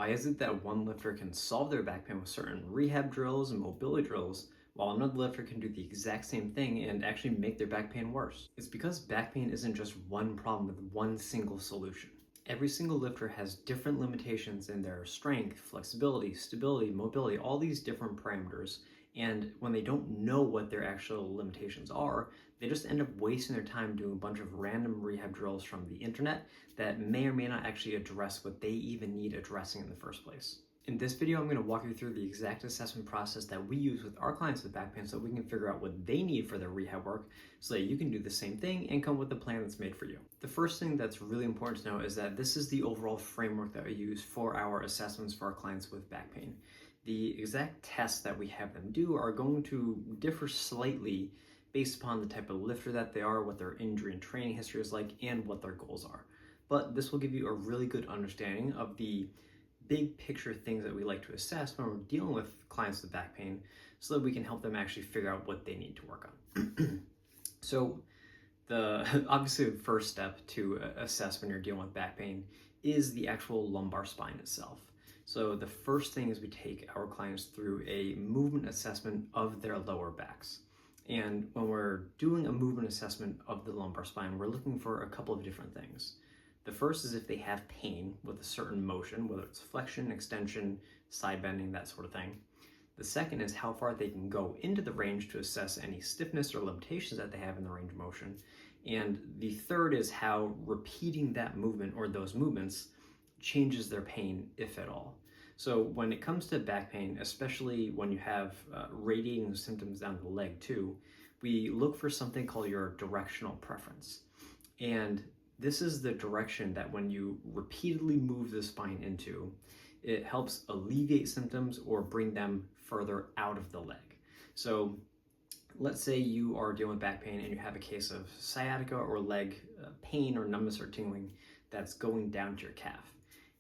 Why is it that one lifter can solve their back pain with certain rehab drills and mobility drills, while another lifter can do the exact same thing and actually make their back pain worse? It's because back pain isn't just one problem with one single solution. Every single lifter has different limitations in their strength, flexibility, stability, mobility, all these different parameters. And when they don't know what their actual limitations are, they just end up wasting their time doing a bunch of random rehab drills from the internet that may or may not actually address what they even need addressing in the first place. In this video, I'm going to walk you through the exact assessment process that we use with our clients with back pain so we can figure out what they need for their rehab work so that you can do the same thing and come with a plan that's made for you. The first thing that's really important to know is that this is the overall framework that we use for our assessments for our clients with back pain. The exact tests that we have them do are going to differ slightly based upon the type of lifter that they are, what their injury and training history is like, and what their goals are. But this will give you a really good understanding of the big picture things that we like to assess when we're dealing with clients with back pain so that we can help them actually figure out what they need to work on. So obviously the first step to assess when you're dealing with back pain is the actual lumbar spine itself. So the first thing is we take our clients through a movement assessment of their lower backs. And when we're doing a movement assessment of the lumbar spine, we're looking for a couple of different things. The first is if they have pain with a certain motion, whether it's flexion, extension, side bending, that sort of thing. The second is how far they can go into the range to assess any stiffness or limitations that they have in the range of motion. And the third is how repeating that movement or those movements changes their pain, if at all. So when it comes to back pain, especially when you have radiating symptoms down the leg too, we look for something called your directional preference. And this is the direction that when you repeatedly move the spine into, it helps alleviate symptoms or bring them further out of the leg. So let's say you are dealing with back pain and you have a case of sciatica or leg pain or numbness or tingling that's going down to your calf.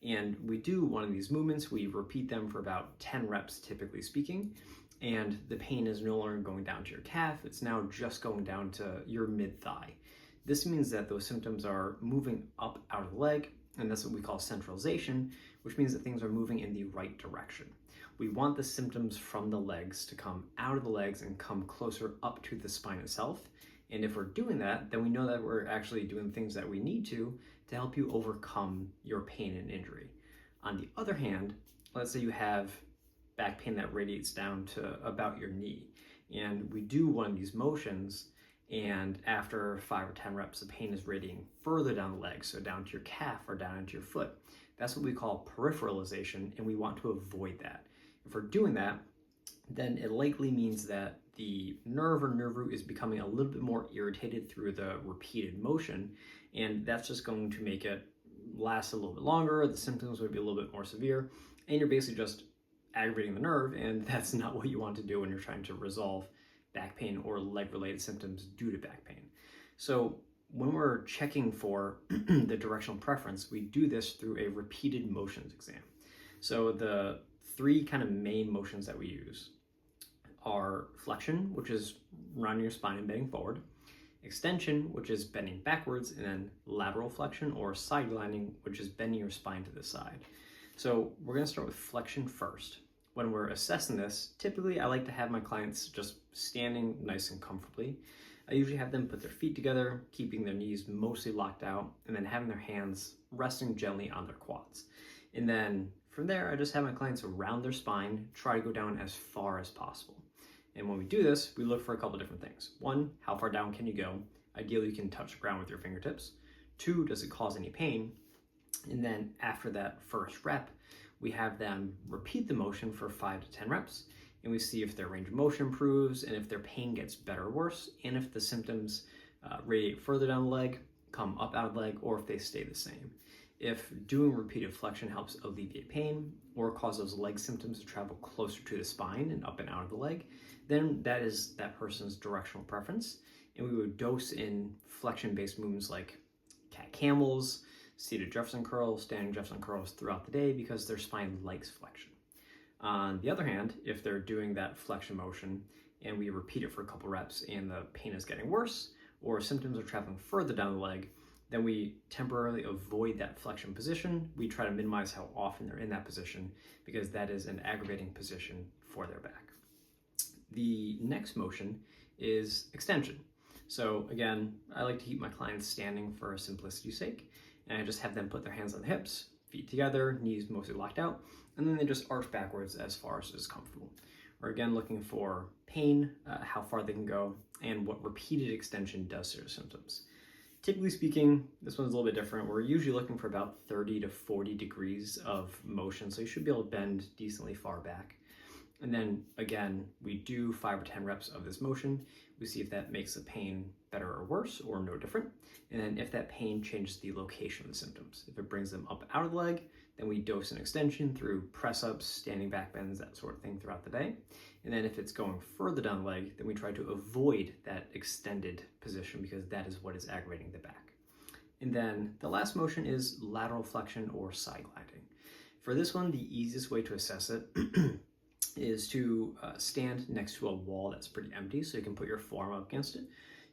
And we do one of these movements, we repeat them for about 10 reps, typically speaking, and the pain is no longer going down to your calf, it's now just going down to your mid-thigh. This means that those symptoms are moving up out of the leg, and that's what we call centralization, which means that things are moving in the right direction. We want the symptoms from the legs to come out of the legs and come closer up to the spine itself. And if we're doing that, then we know that we're actually doing things that we need to help you overcome your pain and injury. On the other hand, let's say you have back pain that radiates down to about your knee, and we do one of these motions, and after 5 or 10 reps, the pain is radiating further down the leg, so down to your calf or down into your foot. That's what we call peripheralization, and we want to avoid that. If we're doing that, then it likely means that the nerve or nerve root is becoming a little bit more irritated through the repeated motion, and that's just going to make it last a little bit longer, the symptoms would be a little bit more severe, and you're basically just aggravating the nerve, and that's not what you want to do when you're trying to resolve back pain or leg-related symptoms due to back pain. So when we're checking for the directional preference, we do this through a repeated motions exam. So the three kind of main motions that we use are flexion, which is rounding your spine and bending forward, extension, which is bending backwards, and then lateral flexion or side gliding, which is bending your spine to the side. So we're going to start with flexion first. When we're assessing this, typically I like to have my clients just standing nice and comfortably. I usually have them put their feet together, keeping their knees mostly locked out, and then having their hands resting gently on their quads. And then from there, I just have my clients around their spine, try to go down as far as possible. And when we do this, we look for a couple different things. One, how far down can you go? Ideally, you can touch the ground with your fingertips. Two, does it cause any pain? And then after that first rep, we have them repeat the motion for 5 to 10 reps, and we see if their range of motion improves, and if their pain gets better or worse, and if the symptoms radiate further down the leg, come up out of the leg, or if they stay the same. If doing repeated flexion helps alleviate pain or cause those leg symptoms to travel closer to the spine and up and out of the leg, then that is that person's directional preference, and we would dose in flexion-based movements like cat camels, seated Jefferson curls, standing Jefferson curls throughout the day because their spine likes flexion. On the other hand, if they're doing that flexion motion and we repeat it for a couple reps and the pain is getting worse or symptoms are traveling further down the leg, then we temporarily avoid that flexion position. We try to minimize how often they're in that position because that is an aggravating position for their back. The next motion is extension. So again, I like to keep my clients standing for simplicity's sake, and I just have them put their hands on the hips, feet together, knees mostly locked out, and then they just arch backwards as far as is comfortable. We're again looking for pain, how far they can go, and what repeated extension does to their symptoms. Typically speaking, this one's a little bit different. We're usually looking for about 30 to 40 degrees of motion, so you should be able to bend decently far back. And then again, we do 5 or 10 reps of this motion. We see if that makes the pain better or worse or no different. And then if that pain changes the location of the symptoms. If it brings them up out of the leg, then we dose an extension through press-ups, standing back bends, that sort of thing throughout the day. And then if it's going further down the leg, then we try to avoid that extended position because that is what is aggravating the back. And then the last motion is lateral flexion or side gliding. For this one, the easiest way to assess it is to stand next to a wall that's pretty empty, so you can put your forearm up against it.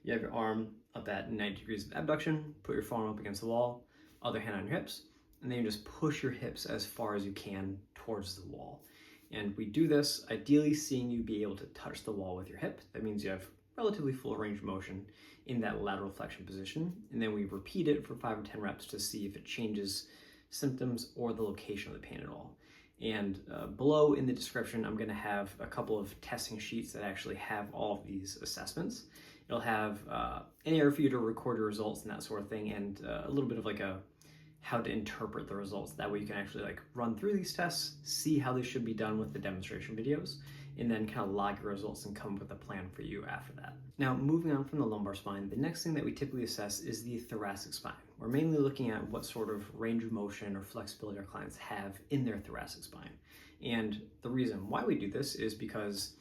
You have your arm up at 90 degrees of abduction, put your forearm up against the wall, other hand on your hips, and then you just push your hips as far as you can towards the wall. And we do this, ideally seeing you be able to touch the wall with your hip. That means you have relatively full range of motion in that lateral flexion position. And then we repeat it for 5 or 10 reps to see if it changes symptoms or the location of the pain at all. And below in the description, I'm gonna have a couple of testing sheets that actually have all of these assessments. It'll have an area for you to record your results and that sort of thing, and a little bit of like how to interpret the results. That way you can actually like run through these tests, see how they should be done with the demonstration videos, and then kind of log your results and come up with a plan for you after that. Now, moving on from the lumbar spine, the next thing that we typically assess is the thoracic spine. We're mainly looking at what sort of range of motion or flexibility our clients have in their thoracic spine. And the reason why we do this is because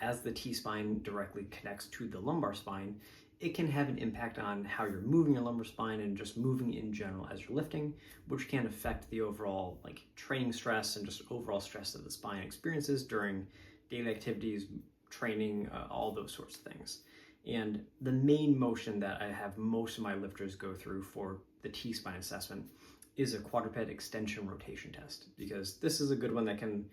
as the T-spine directly connects to the lumbar spine, it can have an impact on how you're moving your lumbar spine and just moving in general as you're lifting, which can affect the overall like training stress and just overall stress that the spine experiences during daily activities, training, all those sorts of things. And the main motion that I have most of my lifters go through for the T-spine assessment is a quadruped extension rotation test, because this is a good one that can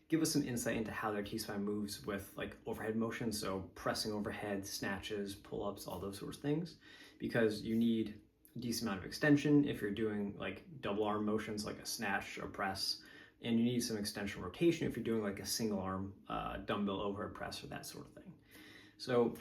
give us some insight into how their T-spine moves with like overhead motion, so pressing overhead, snatches, pull-ups, all those sorts of things, because you need a decent amount of extension if you're doing like double arm motions like a snatch or press, and you need some extension rotation if you're doing like a single arm dumbbell overhead press or that sort of thing. So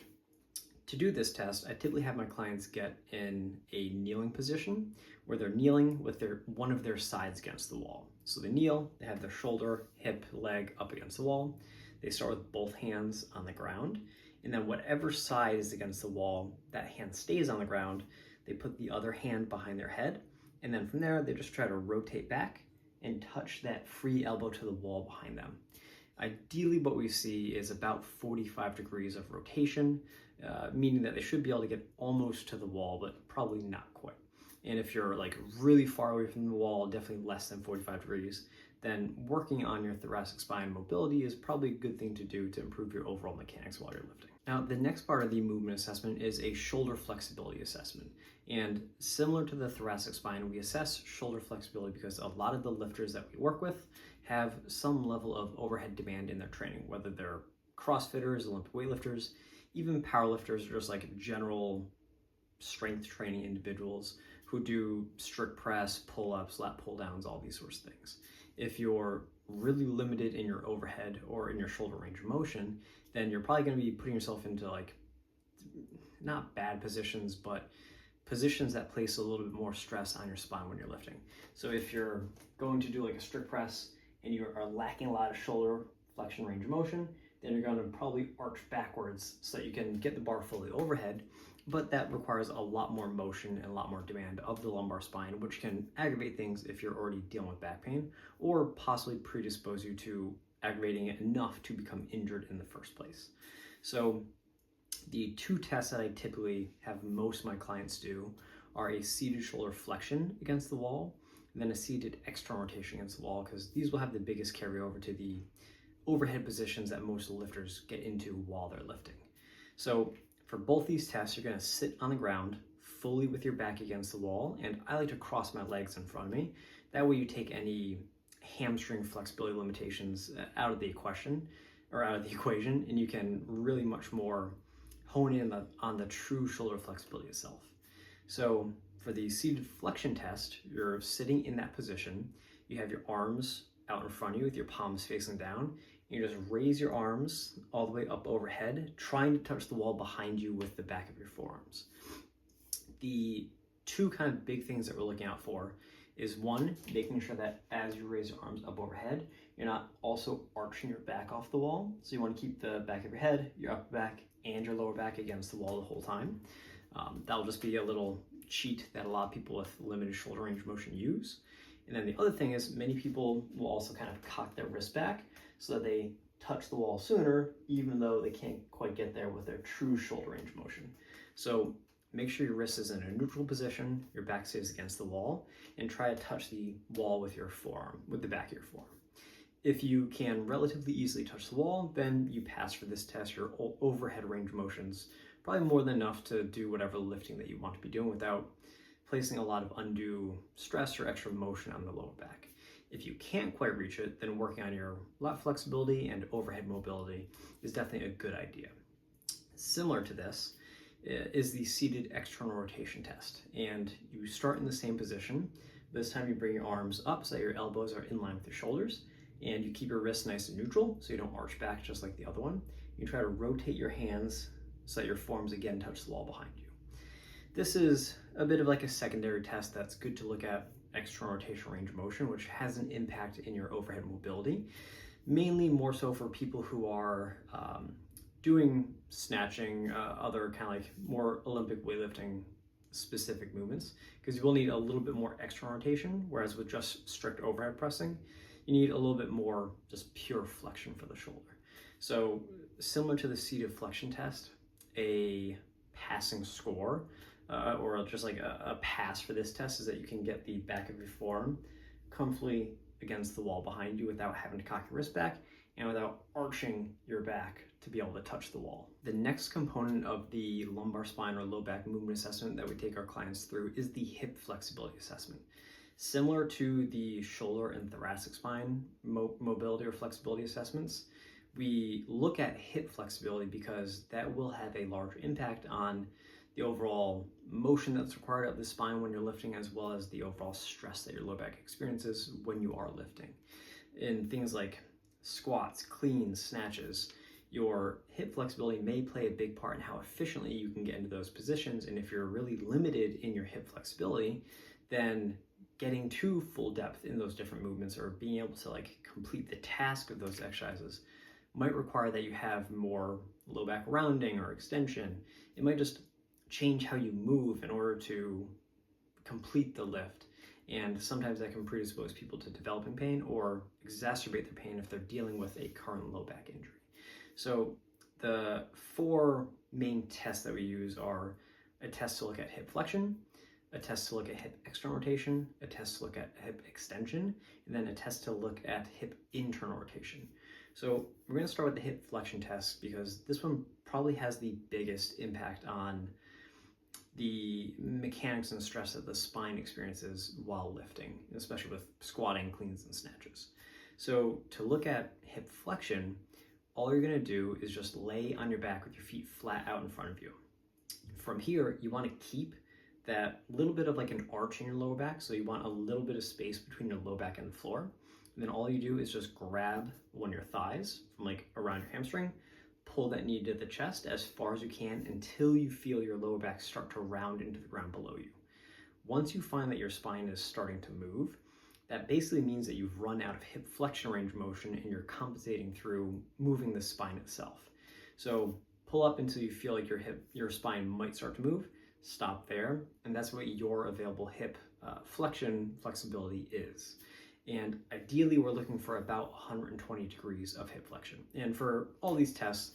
to do this test, I typically have my clients get in a kneeling position where they're kneeling with one of their sides against the wall. So they kneel, they have their shoulder, hip, leg up against the wall. They start with both hands on the ground, and then whatever side is against the wall, that hand stays on the ground. They put the other hand behind their head, and then from there, they just try to rotate back and touch that free elbow to the wall behind them. Ideally, what we see is about 45 degrees of rotation, meaning that they should be able to get almost to the wall, but probably not quite. And if you're like really far away from the wall, definitely less than 45 degrees, then working on your thoracic spine mobility is probably a good thing to do to improve your overall mechanics while you're lifting. Now, the next part of the movement assessment is a shoulder flexibility assessment. And similar to the thoracic spine, we assess shoulder flexibility because a lot of the lifters that we work with have some level of overhead demand in their training, whether they're CrossFitters, Olympic weightlifters, even powerlifters, or just like general strength training individuals who do strict press, pull-ups, lat pull-downs, all these sorts of things. If you're really limited in your overhead or in your shoulder range of motion, then you're probably going to be putting yourself into like, not bad positions, but positions that place a little bit more stress on your spine when you're lifting. So if you're going to do like a strict press and you are lacking a lot of shoulder flexion range of motion, then you're going to probably arch backwards so that you can get the bar fully overhead, but that requires a lot more motion and a lot more demand of the lumbar spine, which can aggravate things if you're already dealing with back pain, or possibly predispose you to aggravating it enough to become injured in the first place. So the two tests that I typically have most of my clients do are a seated shoulder flexion against the wall, and then a seated external rotation against the wall, because these will have the biggest carryover to the overhead positions that most lifters get into while they're lifting. So for both these tests, you're going to sit on the ground fully with your back against the wall, and I like to cross my legs in front of me. That way you take any hamstring flexibility limitations out of the equation, and you can really much more hone in on the true shoulder flexibility itself. So for the seated flexion test, you're sitting in that position, you have your arms out in front of you with your palms facing down. You just raise your arms all the way up overhead, trying to touch the wall behind you with the back of your forearms. The two kind of big things that we're looking out for is one, making sure that as you raise your arms up overhead, you're not also arching your back off the wall. So you want to keep the back of your head, your upper back, and your lower back against the wall the whole time. That'll just be a little cheat that a lot of people with limited shoulder range of motion use. And then the other thing is many people will also kind of cock their wrist back so that they touch the wall sooner, even though they can't quite get there with their true shoulder range of motion. So make sure your wrist is in a neutral position, your back stays against the wall, and try to touch the wall with your forearm, with the back of your forearm. If you can relatively easily touch the wall, then you pass for this test. Your overhead range of motion's probably more than enough to do whatever lifting that you want to be doing without placing a lot of undue stress or extra motion on the lower back. If you can't quite reach it, then working on your lat flexibility and overhead mobility is definitely a good idea. Similar to this is the seated external rotation test. And you start in the same position. This time you bring your arms up so that your elbows are in line with your shoulders, and you keep your wrists nice and neutral so you don't arch back just like the other one. You try to rotate your hands so that your forearms again touch the wall behind you. This is a bit of like a secondary test that's good to look at external rotation range of motion, which has an impact in your overhead mobility, mainly more so for people who are doing snatching, other kind of like more Olympic weightlifting specific movements, because you will need a little bit more external rotation, whereas with just strict overhead pressing, you need a little bit more just pure flexion for the shoulder. So similar to the seated flexion test, a passing score or just like a pass for this test is that you can get the back of your forearm comfortably against the wall behind you without having to cock your wrist back and without arching your back to be able to touch the wall. The next component of the lumbar spine or low back movement assessment that we take our clients through is the hip flexibility assessment. Similar to the shoulder and thoracic spine mobility or flexibility assessments, we look at hip flexibility because that will have a large impact on the overall motion that's required of the spine when you're lifting, as well as the overall stress that your low back experiences when you are lifting. In things like squats, cleans, snatches, your hip flexibility may play a big part in how efficiently you can get into those positions. And if you're really limited in your hip flexibility, then getting to full depth in those different movements or being able to like complete the task of those exercises might require that you have more low back rounding or extension. It might just change how you move in order to complete the lift. And sometimes that can predispose people to developing pain or exacerbate their pain if they're dealing with a current low back injury. So the four main tests that we use are a test to look at hip flexion, a test to look at hip external rotation, a test to look at hip extension, and then a test to look at hip internal rotation. So we're going to start with the hip flexion test because this one probably has the biggest impact on the mechanics and stress that the spine experiences while lifting, especially with squatting, cleans, and snatches. So to look at hip flexion, all you're going to do is just lay on your back with your feet flat out in front of you. From here, you want to keep that little bit of like an arch in your lower back, so you want a little bit of space between your low back and the floor. And then all you do is just grab one of your thighs from like around your hamstring, pull that knee to the chest as far as you can until you feel your lower back start to round into the ground below you. Once you find that your spine is starting to move, that basically means that you've run out of hip flexion range of motion and you're compensating through moving the spine itself. So pull up until you feel like your spine might start to move, stop there, and that's what your available hip flexion flexibility is. And ideally, we're looking for about 120 degrees of hip flexion. And for all these tests,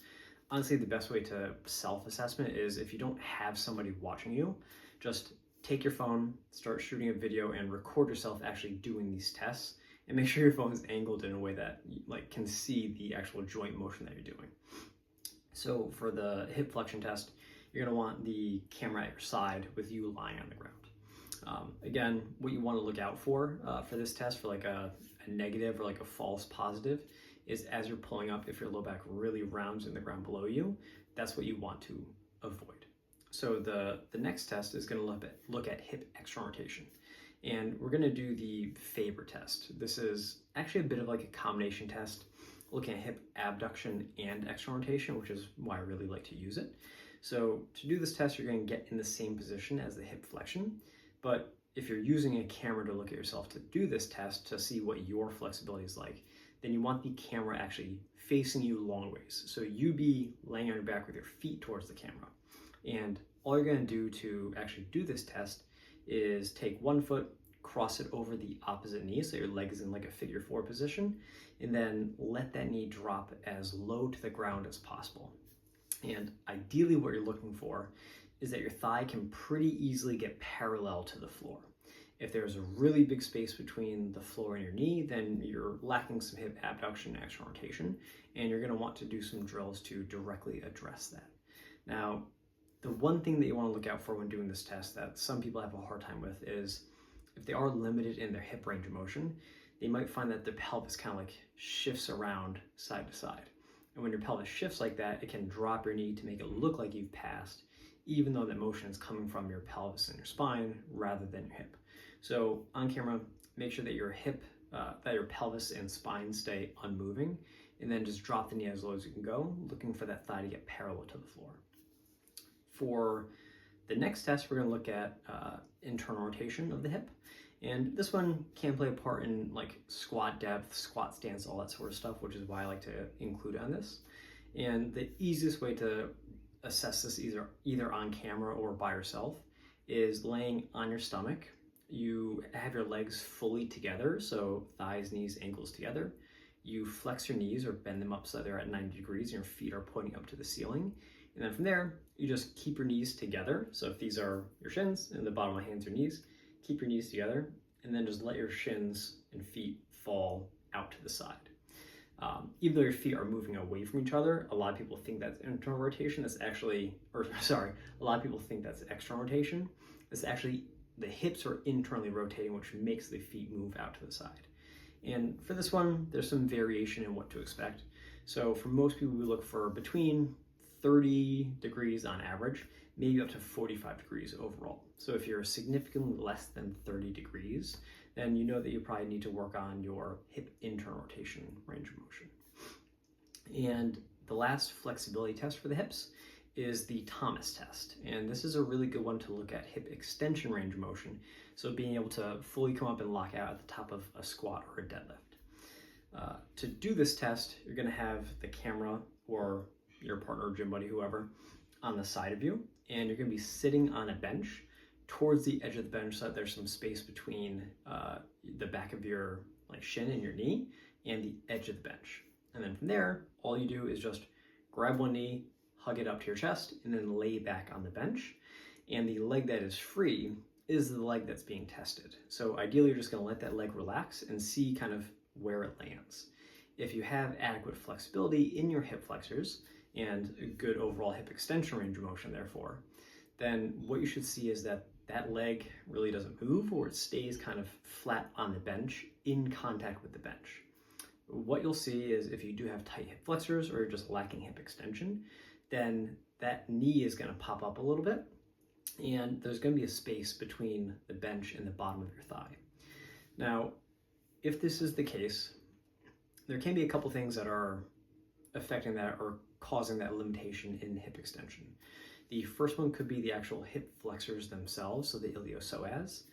honestly, the best way to self-assessment is if you don't have somebody watching you, just take your phone, start shooting a video, and record yourself actually doing these tests. And make sure your phone is angled in a way that you can see the actual joint motion that you're doing. So for the hip flexion test, you're going to want the camera at your side with you lying on the ground. Again, what you want to look out for this test, for like a negative or like a false positive, is as you're pulling up, if your low back really rounds in the ground below you, that's what you want to avoid. So the next test is going to look at hip external rotation. And we're going to do the FABER test. This is actually a bit of like a combination test, looking at hip abduction and external rotation, which is why I really like to use it. So to do this test, you're going to get in the same position as the hip flexion. But if you're using a camera to look at yourself to do this test, to see what your flexibility is like, then you want the camera actually facing you long ways. So you be laying on your back with your feet towards the camera. And all you're going to do to actually do this test is take one foot, cross it over the opposite knee, so your leg is in like a figure 4 position, and then let that knee drop as low to the ground as possible. And ideally what you're looking for is that your thigh can pretty easily get parallel to the floor. If there's a really big space between the floor and your knee, then you're lacking some hip abduction and external rotation, and you're going to want to do some drills to directly address that. Now, the one thing that you want to look out for when doing this test that some people have a hard time with is if they are limited in their hip range of motion, they might find that their pelvis kind of like shifts around side to side. And when your pelvis shifts like that, it can drop your knee to make it look like you've passed, even though that motion is coming from your pelvis and your spine rather than your hip. So on camera, make sure that your pelvis and spine stay unmoving, and then just drop the knee as low as you can go, looking for that thigh to get parallel to the floor. For the next test, we're going to look at internal rotation of the hip. And this one can play a part in like squat depth, squat stance, all that sort of stuff, which is why I like to include on this. And the easiest way to assess this either on camera or by yourself is laying on your stomach. You have your legs fully together, so thighs, knees, ankles together. You flex your knees or bend them up so they're at 90 degrees and your feet are pointing up to the ceiling. And then from there, you just keep your knees together. So if these are your shins and the bottom of my hands are knees, keep your knees together and then just let your shins and feet fall out to the side. Even though your feet are moving away from each other, a lot of people think that's internal rotation. A lot of people think that's external rotation. It's actually the hips are internally rotating, which makes the feet move out to the side. And for this one, there's some variation in what to expect. So for most people, we look for between 30 degrees on average, maybe up to 45 degrees overall. So if you're significantly less than 30 degrees, then you know that you probably need to work on your hip internal rotation range of motion. And the last flexibility test for the hips is the Thomas test. And this is a really good one to look at hip extension range of motion. So being able to fully come up and lock out at the top of a squat or a deadlift. To do this test, you're going to have the camera or your partner, gym buddy, whoever, on the side of you, and you're going to be sitting on a bench towards the edge of the bench so that there's some space between the back of your shin and your knee and the edge of the bench. And then from there, all you do is just grab one knee, hug it up to your chest, and then lay back on the bench. And the leg that is free is the leg that's being tested. So ideally, you're just going to let that leg relax and see kind of where it lands. If you have adequate flexibility in your hip flexors and a good overall hip extension range of motion, therefore, then what you should see is that that leg really doesn't move, or it stays kind of flat on the bench in contact with the bench. What you'll see is if you do have tight hip flexors or you're just lacking hip extension, then that knee is going to pop up a little bit, and there's going to be a space between the bench and the bottom of your thigh. Now, if this is the case, there can be a couple things that are affecting that or causing that limitation in hip extension. The first one could be the actual hip flexors themselves, so the iliopsoas,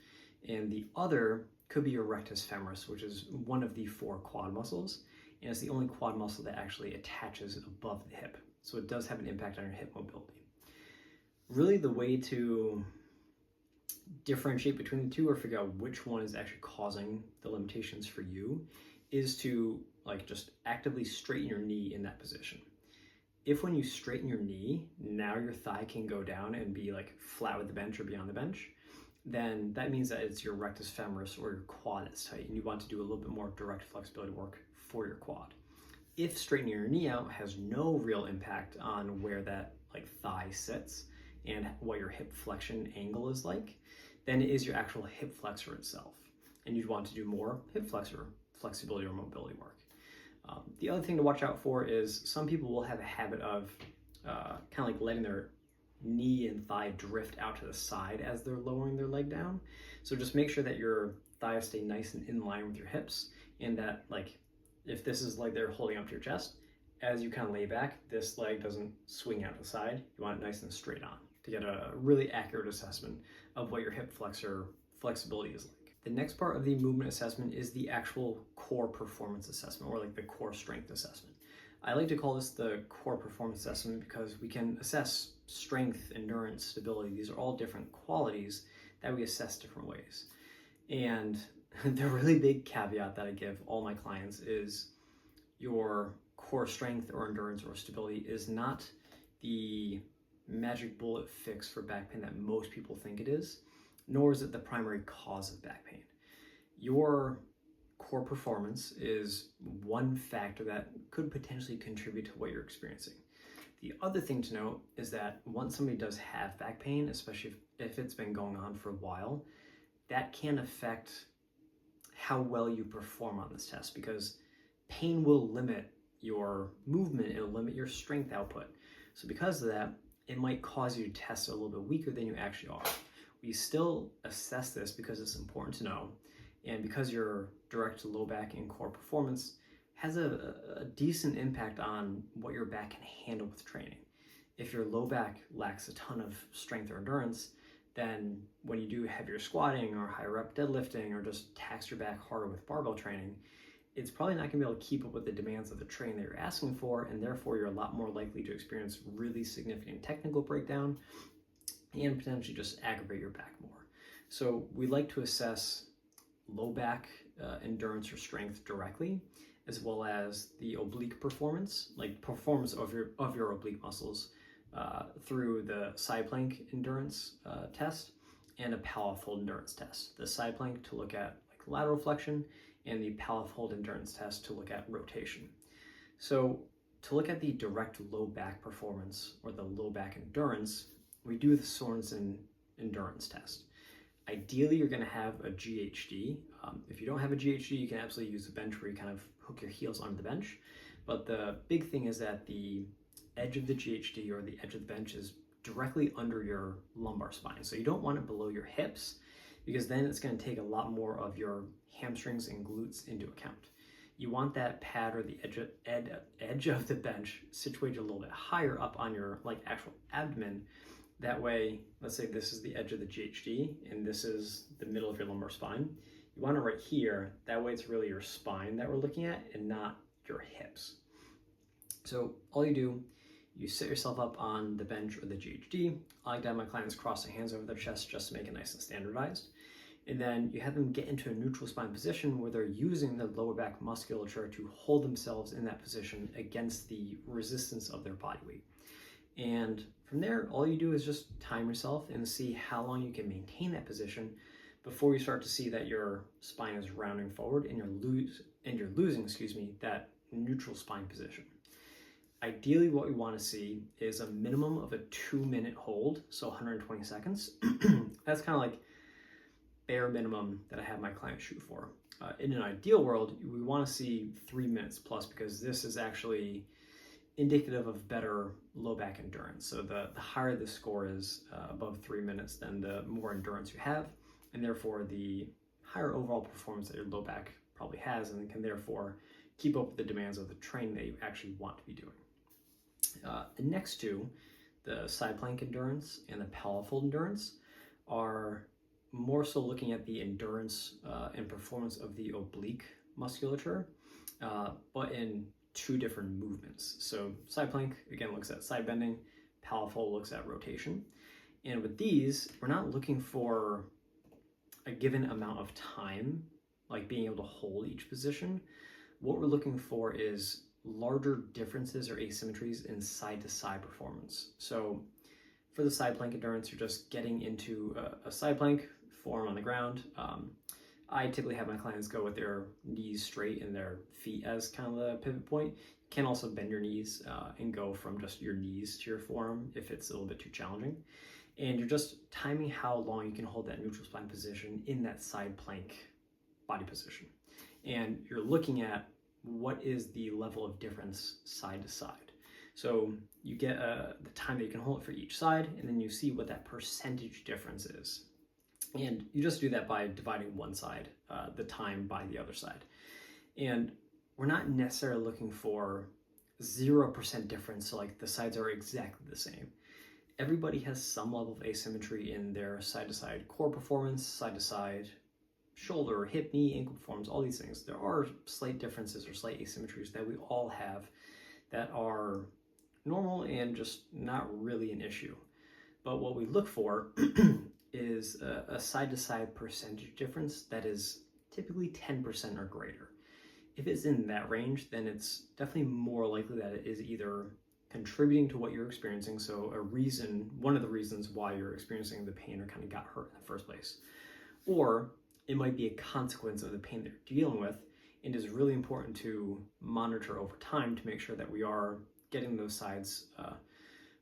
and the other could be your rectus femoris, which is one of the 4 quad muscles, and it's the only quad muscle that actually attaches above the hip. So it does have an impact on your hip mobility. Really, the way to differentiate between the two or figure out which one is actually causing the limitations for you is to just actively straighten your knee in that position. If when you straighten your knee, now your thigh can go down and be flat with the bench or beyond the bench, then that means that it's your rectus femoris or your quad that's tight, and you want to do a little bit more direct flexibility work for your quad. If straightening your knee out has no real impact on where that thigh sits, and what your hip flexion angle is like than it is your actual hip flexor itself. And you'd want to do more hip flexor flexibility or mobility work. The other thing to watch out for is some people will have a habit of kind of like letting their knee and thigh drift out to the side as they're lowering their leg down. So just make sure that your thighs stay nice and in line with your hips, and that, like, if this is like they're holding up to your chest, as you kind of lay back, this leg doesn't swing out to the side. You want it nice and straight on to get a really accurate assessment of what your hip flexor flexibility is like. The next part of the movement assessment is the actual core performance assessment, or like the core strength assessment. I like to call this the core performance assessment because we can assess strength, endurance, stability. These are all different qualities that we assess different ways. And the really big caveat that I give all my clients is your core strength or endurance or stability is not the magic bullet fix for back pain that most people think it is, nor is it the primary cause of back pain. Your core performance is one factor that could potentially contribute to what you're experiencing. The other thing to note is that once somebody does have back pain, especially if it's been going on for a while, that can affect how well you perform on this test, because pain will limit your movement, it'll limit your strength output. So because of that, it might cause you to test a little bit weaker than you actually are. We still assess this because it's important to know, and because your direct low back and core performance has a decent impact on what your back can handle with training. If your low back lacks a ton of strength or endurance, then when you do heavier squatting or high rep deadlifting or just tax your back harder with barbell training, it's probably not going to be able to keep up with the demands of the training that you're asking for, and therefore you're a lot more likely to experience really significant technical breakdown and potentially just aggravate your back more. So we like to assess low back endurance or strength directly, as well as the oblique performance, like performance of your oblique muscles through the side plank endurance test and a Pallof hold endurance test. The side plank to look at like lateral flexion, and the Pallof hold endurance test to look at rotation. So to look at the direct low back performance or the low back endurance, we do the Sorensen endurance test. Ideally, you're going to have a GHD. If you don't have a GHD, you can absolutely use a bench where you kind of hook your heels onto the bench. But the big thing is that the edge of the GHD or the edge of the bench is directly under your lumbar spine. So you don't want it below your hips, because then it's going to take a lot more of your hamstrings and glutes into account. You want that pad or the edge of the bench situated a little bit higher up on your like actual abdomen. That way, let's say this is the edge of the GHD and this is the middle of your lumbar spine. You want it right here. That way it's really your spine that we're looking at and not your hips. So all you do, you set yourself up on the bench or the GHD. I like to have my clients cross their hands over their chest just to make it nice and standardized. And then you have them get into a neutral spine position where they're using the lower back musculature to hold themselves in that position against the resistance of their body weight. And from there, all you do is just time yourself and see how long you can maintain that position before you start to see that your spine is rounding forward and you're losing that neutral spine position. Ideally, what we want to see is a minimum of a 2-minute hold, so 120 seconds. That's kind of like bare minimum that I have my clients shoot for. In an ideal world, we want to see 3 minutes plus, because this is actually indicative of better low back endurance. So the higher the score is above 3 minutes, then the more endurance you have, and therefore the higher overall performance that your low back probably has, and can therefore keep up with the demands of the training that you actually want to be doing. The next two, the side plank endurance and the Pallof hold endurance, are more so looking at the endurance and performance of the oblique musculature, but in 2 different movements. So side plank, again, looks at side bending, Pallof hold looks at rotation. And with these, we're not looking for a given amount of time, like being able to hold each position. What we're looking for is larger differences or asymmetries in side-to-side performance. So for the side plank endurance, you're just getting into a side plank, forearm on the ground, I typically have my clients go with their knees straight and their feet as kind of the pivot point. You can also bend your knees and go from just your knees to your forearm if it's a little bit too challenging. And you're just timing how long you can hold that neutral spine position in that side plank body position. And you're looking at what is the level of difference side to side. So you get the time that you can hold it for each side, and then you see what that percentage difference is. And you just do that by dividing one side, the time, by the other side. And we're not necessarily looking for 0% difference, so like the sides are exactly the same. Everybody has some level of asymmetry in their side-to-side core performance, side-to-side shoulder, hip, knee, ankle performance, all these things. There are slight differences or slight asymmetries that we all have that are normal and just not really an issue. But what we look for is a side-to-side percentage difference that is typically 10% or greater. If it's in that range, then it's definitely more likely that it is either contributing to what you're experiencing, so one of the reasons why you're experiencing the pain or kind of got hurt in the first place, or it might be a consequence of the pain that you're dealing with, and is really important to monitor over time to make sure that we are getting those sides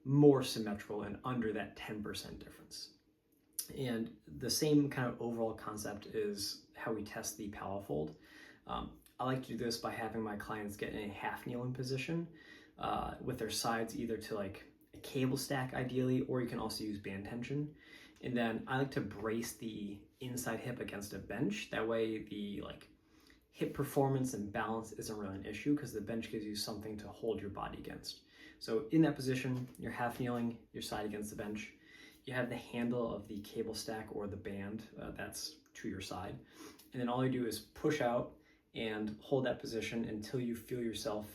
more symmetrical and under that 10% difference. And the same kind of overall concept is how we test the Pallof hold. I like to do this by having my clients get in a half kneeling position with their sides either to like a cable stack ideally, or you can also use band tension. And then I like to brace the inside hip against a bench. That way the like hip performance and balance isn't really an issue because the bench gives you something to hold your body against. So in that position, you're half kneeling, your side against the bench. You have the handle of the cable stack or the band that's to your side. And then all you do is push out and hold that position until you feel yourself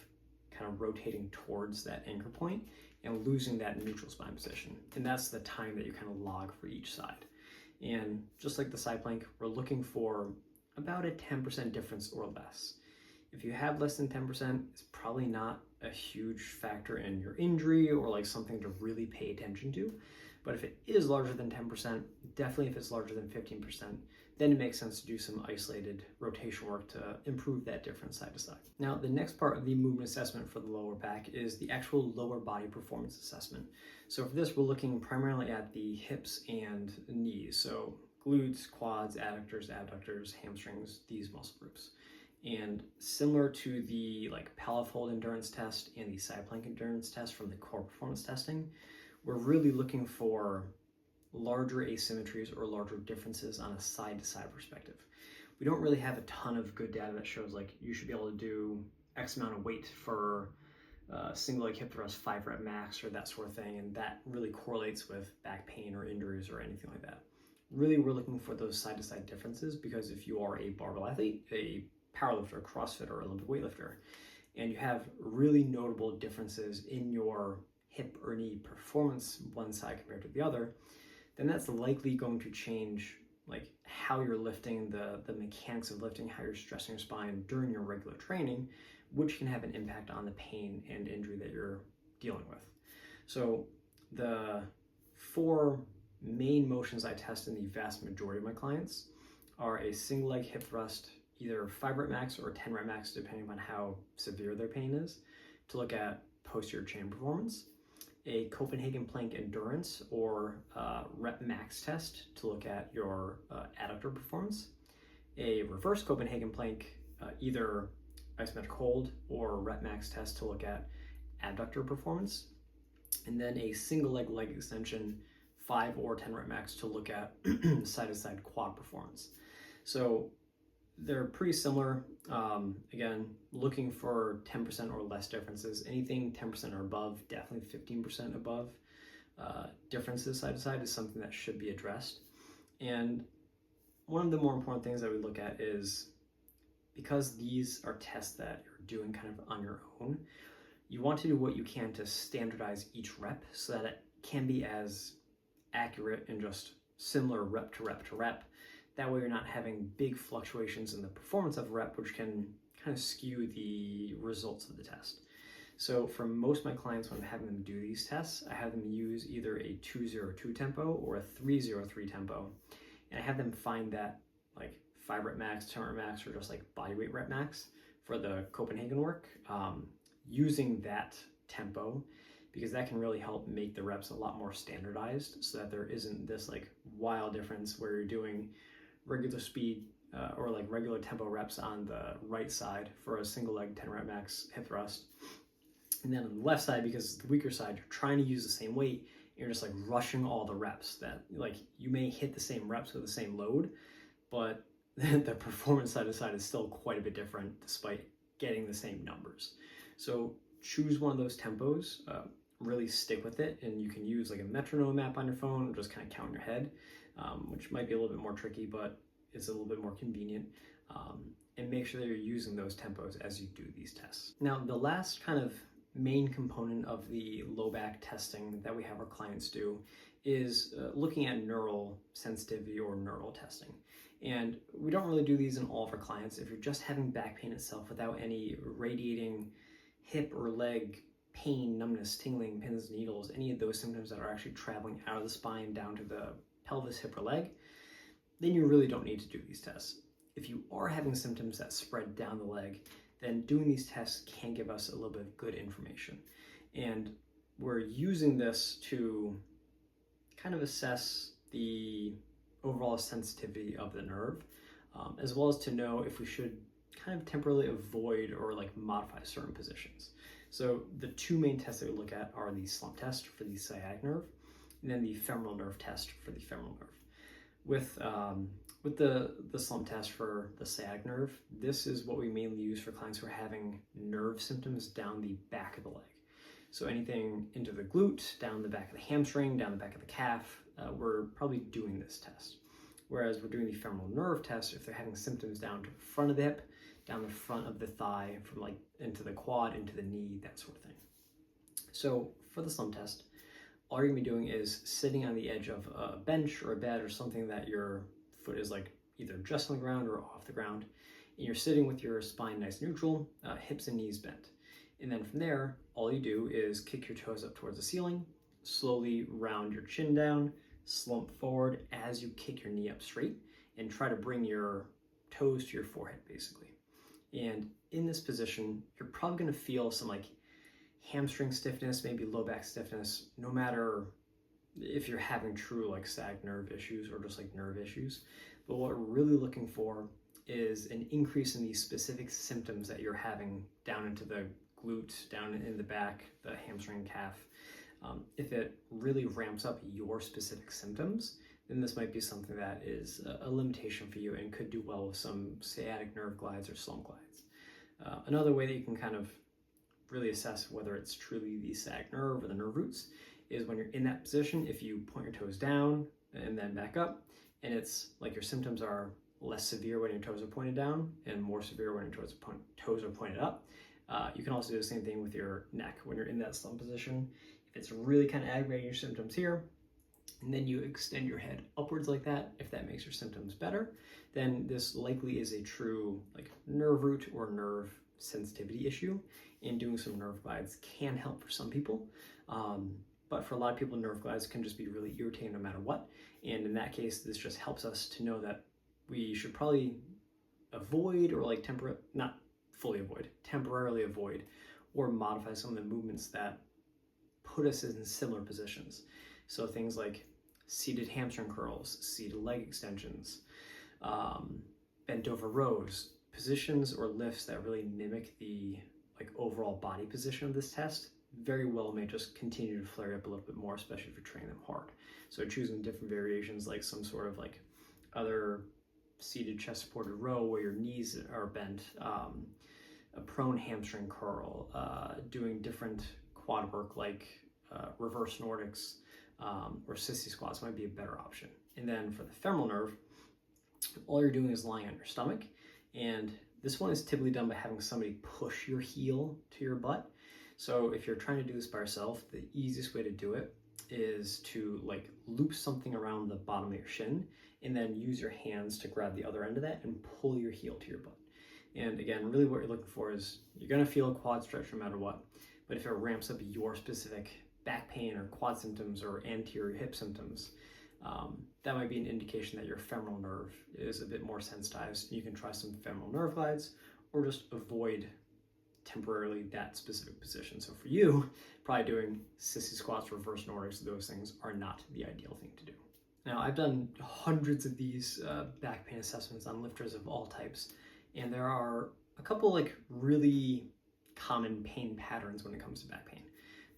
kind of rotating towards that anchor point and losing that neutral spine position. And that's the time that you kind of log for each side. And just like the side plank, we're looking for about a 10% difference or less. If you have less than 10%, it's probably not a huge factor in your injury or like something to really pay attention to. But if it is larger than 10%, definitely if it's larger than 15%, then it makes sense to do some isolated rotation work to improve that difference side to side. Now, the next part of the movement assessment for the lower back is the actual lower body performance assessment. So for this, we're looking primarily at the hips and knees. So glutes, quads, adductors, abductors, hamstrings, these muscle groups. And similar to the like Pallof hold endurance test and the side plank endurance test from the core performance testing, we're really looking for larger asymmetries or larger differences on a side-to-side perspective. We don't really have a ton of good data that shows like you should be able to do X amount of weight for single leg hip thrust 5 rep max or that sort of thing, and that really correlates with back pain or injuries or anything like that. Really, we're looking for those side-to-side differences because if you are a barbell athlete, a powerlifter, CrossFitter, or Olympic weightlifter, and you have really notable differences in your hip or knee performance one side compared to the other, then that's likely going to change like how you're lifting, the mechanics of lifting, how you're stressing your spine during your regular training, which can have an impact on the pain and injury that you're dealing with. So the 4 main motions I test in the vast majority of my clients are a single leg hip thrust, either 5 rep max or 10 rep max, depending on how severe their pain is, to look at posterior chain performance, a Copenhagen plank endurance or rep max test to look at your adductor performance, a reverse Copenhagen plank, either isometric hold or rep max test to look at abductor performance, and then a single leg extension 5 or 10 rep max to look at side-to-side quad performance. So they're pretty similar. Again, looking for 10% or less differences. Anything 10% or above, definitely 15% above differences side to side is something that should be addressed. And one of the more important things that we look at is, because these are tests that you're doing kind of on your own, you want to do what you can to standardize each rep so that it can be as accurate and just similar rep to rep to rep. That way you're not having big fluctuations in the performance of a rep, which can kind of skew the results of the test. So for most of my clients, when I'm having them do these tests, I have them use either a 2-0-2 tempo or a 3-0-3 tempo. And I have them find that like 5 rep max, 10 rep max, or just like body weight rep max for the Copenhagen work, using that tempo, because that can really help make the reps a lot more standardized so that there isn't this like wild difference where you're doing regular speed or like regular tempo reps on the right side for a single leg 10 rep max hip thrust. And then on the left side, because it's the weaker side, you're trying to use the same weight, and you're just like rushing all the reps that like you may hit the same reps with the same load, but the performance side to side is still quite a bit different despite getting the same numbers. So choose one of those tempos, really stick with it, and you can use like a metronome app on your phone or just kind of count in your head, which might be a little bit more tricky, but it's a little bit more convenient. And make sure that you're using those tempos as you do these tests. Now, the last kind of main component of the low back testing that we have our clients do is looking at neural sensitivity or neural testing. And we don't really do these in all of our clients. If you're just having back pain itself without any radiating hip or leg pain, numbness, tingling, pins, needles, any of those symptoms that are actually traveling out of the spine down to the pelvis, hip, or leg, then you really don't need to do these tests. If you are having symptoms that spread down the leg, then doing these tests can give us a little bit of good information. And we're using this to kind of assess the overall sensitivity of the nerve, as well as to know if we should kind of temporarily avoid or like modify certain positions. So the two main tests that we look at are the slump test for the sciatic nerve, and then the femoral nerve test for the femoral nerve. With the slump test for the sciatic nerve, this is what we mainly use for clients who are having nerve symptoms down the back of the leg. So anything into the glute, down the back of the hamstring, down the back of the calf, we're probably doing this test. Whereas we're doing the femoral nerve test if they're having symptoms down to the front of the hip, down the front of the thigh, from like into the quad, into the knee, that sort of thing. So for the slump test, all you're gonna be doing is sitting on the edge of a bench or a bed or something that your foot is like either just on the ground or off the ground. And you're sitting with your spine nice neutral, hips and knees bent. And then from there, all you do is kick your toes up towards the ceiling, slowly round your chin down, slump forward as you kick your knee up straight, and try to bring your toes to your forehead, basically. And in this position, you're probably gonna feel some like hamstring stiffness, maybe low back stiffness, no matter if you're having true like sag nerve issues or just like nerve issues. But what we're really looking for is an increase in these specific symptoms that you're having down into the glute, down in the back, the hamstring, calf. If it really ramps up your specific symptoms, then this might be something that is a limitation for you and could do well with some sciatic nerve glides or slump glides. Another way that you can kind of really assess whether it's truly the sciatic nerve or the nerve roots is when you're in that position, if you point your toes down and then back up, and it's like your symptoms are less severe when your toes are pointed down and more severe when your toes are pointed up. You can also do the same thing with your neck when you're in that slump position. If it's really kind of aggravating your symptoms here, and then you extend your head upwards like that, if that makes your symptoms better, then this likely is a true like nerve root or nerve sensitivity issue, and doing some nerve glides can help for some people. But for a lot of people, nerve glides can just be really irritating no matter what. And in that case, this just helps us to know that we should probably avoid or like not fully avoid, temporarily avoid, or modify some of the movements that put us in similar positions. So things like seated hamstring curls, seated leg extensions, bent over rows, positions or lifts that really mimic the like overall body position of this test very well may just continue to flare up a little bit more, especially if you're training them hard. So choosing different variations like some sort of like other seated chest supported row where your knees are bent, a prone hamstring curl, doing different quad work like reverse Nordics or sissy squats might be a better option. And then for the femoral nerve, all you're doing is lying on your stomach, and this one is typically done by having somebody push your heel to your butt. So if you're trying to do this by yourself, the easiest way to do it is to like loop something around the bottom of your shin and then use your hands to grab the other end of that and pull your heel to your butt. And again, really what you're looking for is you're gonna feel a quad stretch no matter what, but if it ramps up your specific back pain or quad symptoms or anterior hip symptoms, that might be an indication that your femoral nerve is a bit more sensitized. You can try some femoral nerve glides or just avoid temporarily that specific position. So for you, probably doing sissy squats, reverse Nordics, those things are not the ideal thing to do. Now, I've done hundreds of these back pain assessments on lifters of all types, and there are a couple like really common pain patterns when it comes to back pain.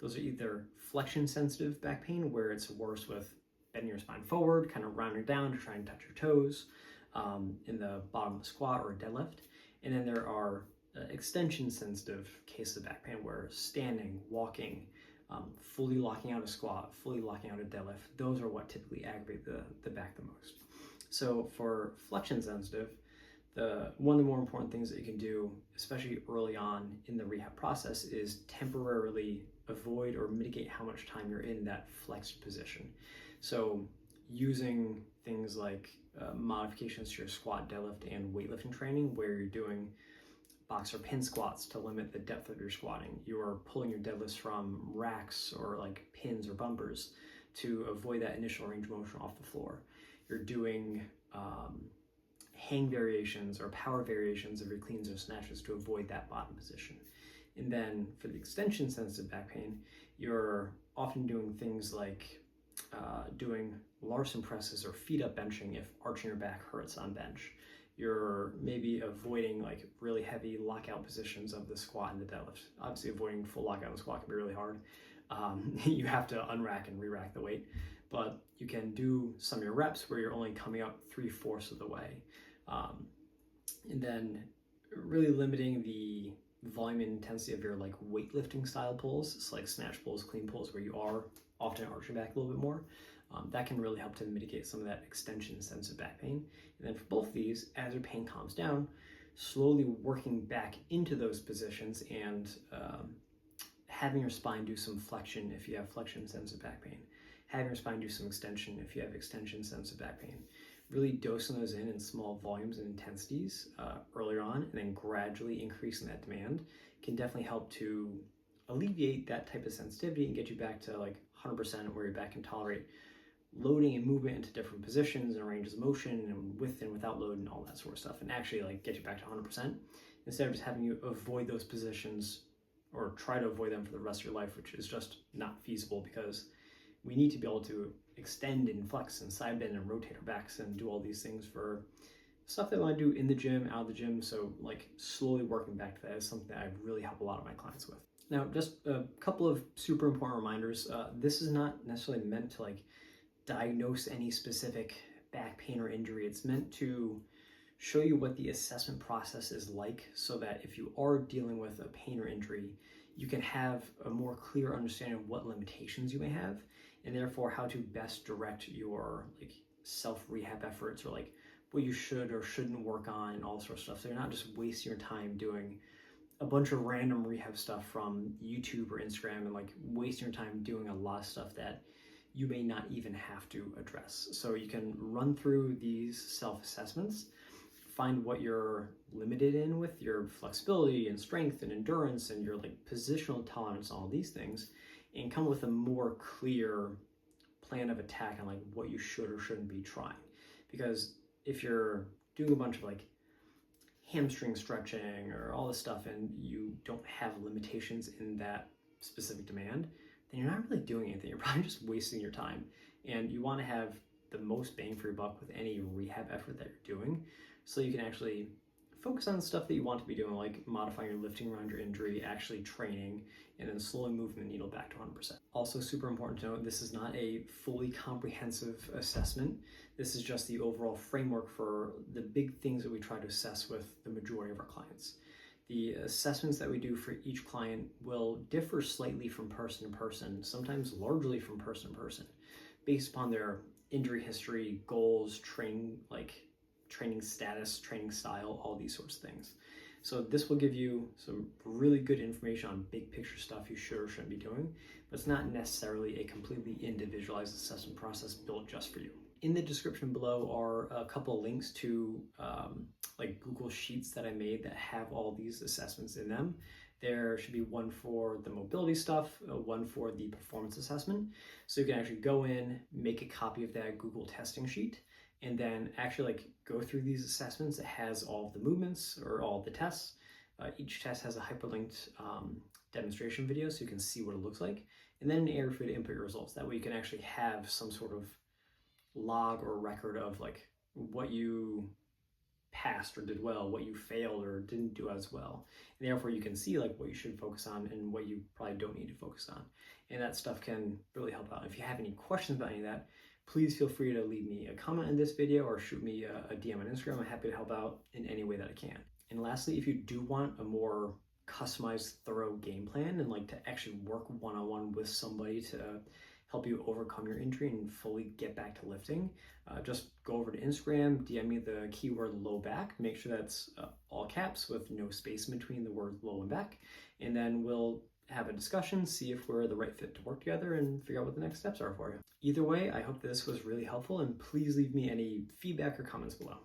Those are either flexion sensitive back pain, where it's worse with bending your spine forward, kind of rounding down to try and touch your toes in the bottom of a squat or a deadlift. And then there are extension sensitive cases of back pain where standing, walking, fully locking out a squat, fully locking out a deadlift, those are what typically aggravate the back the most. So for flexion sensitive, one of the more important things that you can do, especially early on in the rehab process, is temporarily avoid or mitigate how much time you're in that flexed position. So using things like modifications to your squat, deadlift, and weightlifting training, where you're doing box or pin squats to limit the depth of your squatting. You're pulling your deadlifts from racks or like pins or bumpers to avoid that initial range of motion off the floor. You're doing hang variations or power variations of your cleans or snatches to avoid that bottom position. And then for the extension sensitive back pain, you're often doing things like doing Larson presses or feet up benching if arching your back hurts on bench. You're maybe avoiding like really heavy lockout positions of the squat and the deadlift. Obviously, avoiding full lockout in the squat can be really hard. You have to unrack and re-rack the weight, but you can do some of your reps where you're only coming up 3/4 of the way. And then really limiting the volume and intensity of your like weightlifting style pulls. It's like snatch pulls, clean pulls, where you are often arching back a little bit more. That can really help to mitigate some of that extension sensitive back pain. And then for both of these, as your pain calms down, slowly working back into those positions and having your spine do some flexion if you have flexion sensitive back pain, having your spine do some extension if you have extension sensitive back pain. Really dosing those in small volumes and intensities earlier on, and then gradually increasing that demand can definitely help to alleviate that type of sensitivity and get you back to like 100% where your back can tolerate loading and movement into different positions and ranges of motion and with and without load and all that sort of stuff, and actually like get you back to 100% instead of just having you avoid those positions or try to avoid them for the rest of your life, which is just not feasible, because we need to be able to extend and flex and side bend and rotate our backs and do all these things for stuff that I want to do in the gym, out of the gym. So like slowly working back to that is something that I really help a lot of my clients with. Now, just a couple of super important reminders. This is not necessarily meant to like diagnose any specific back pain or injury. It's meant to show you what the assessment process is like, so that if you are dealing with a pain or injury, you can have a more clear understanding of what limitations you may have, and therefore how to best direct your like self-rehab efforts, or like what you should or shouldn't work on and all sorts of stuff. So you're not just wasting your time doing a bunch of random rehab stuff from YouTube or Instagram and like wasting your time doing a lot of stuff that you may not even have to address. So you can run through these self-assessments, find what you're limited in with your flexibility and strength and endurance and your like positional tolerance, all these things, and come with a more clear plan of attack on like what you should or shouldn't be trying. Because if you're doing a bunch of like hamstring stretching or all this stuff and you don't have limitations in that specific demand, then you're not really doing anything. You're probably just wasting your time. And you want to have the most bang for your buck with any rehab effort that you're doing, so you can actually focus on the stuff that you want to be doing, like modifying your lifting around your injury, actually training, and then slowly moving the needle back to 100%. Also super important to note, this is not a fully comprehensive assessment. This is just the overall framework for the big things that we try to assess with the majority of our clients. The assessments that we do for each client will differ slightly from person to person, sometimes largely from person to person, based upon their injury history, goals, training status, training style, all these sorts of things. So this will give you some really good information on big picture stuff you should or shouldn't be doing, but it's not necessarily a completely individualized assessment process built just for you. In the description below are a couple links to like Google Sheets that I made that have all these assessments in them. There should be one for the mobility stuff, one for the performance assessment. So you can actually go in, make a copy of that Google testing sheet, and then actually like go through these assessments. It has all of the movements or all of the tests. Each test has a hyperlinked demonstration video so you can see what it looks like, and then an area for you to input your results. That way you can actually have some sort of log or record of like what you passed or did well, what you failed or didn't do as well. And therefore you can see like what you should focus on and what you probably don't need to focus on. And that stuff can really help out. If you have any questions about any of that, please feel free to leave me a comment in this video or shoot me a DM on Instagram. I'm happy to help out in any way that I can. And lastly, if you do want a more customized, thorough game plan and like to actually work one-on-one with somebody to help you overcome your injury and fully get back to lifting, just go over to Instagram, DM me the keyword low back, make sure that's all caps with no space in between the words low and back, and then we'll have a discussion, see if we're the right fit to work together and figure out what the next steps are for you. Either way, I hope this was really helpful, and please leave me any feedback or comments below.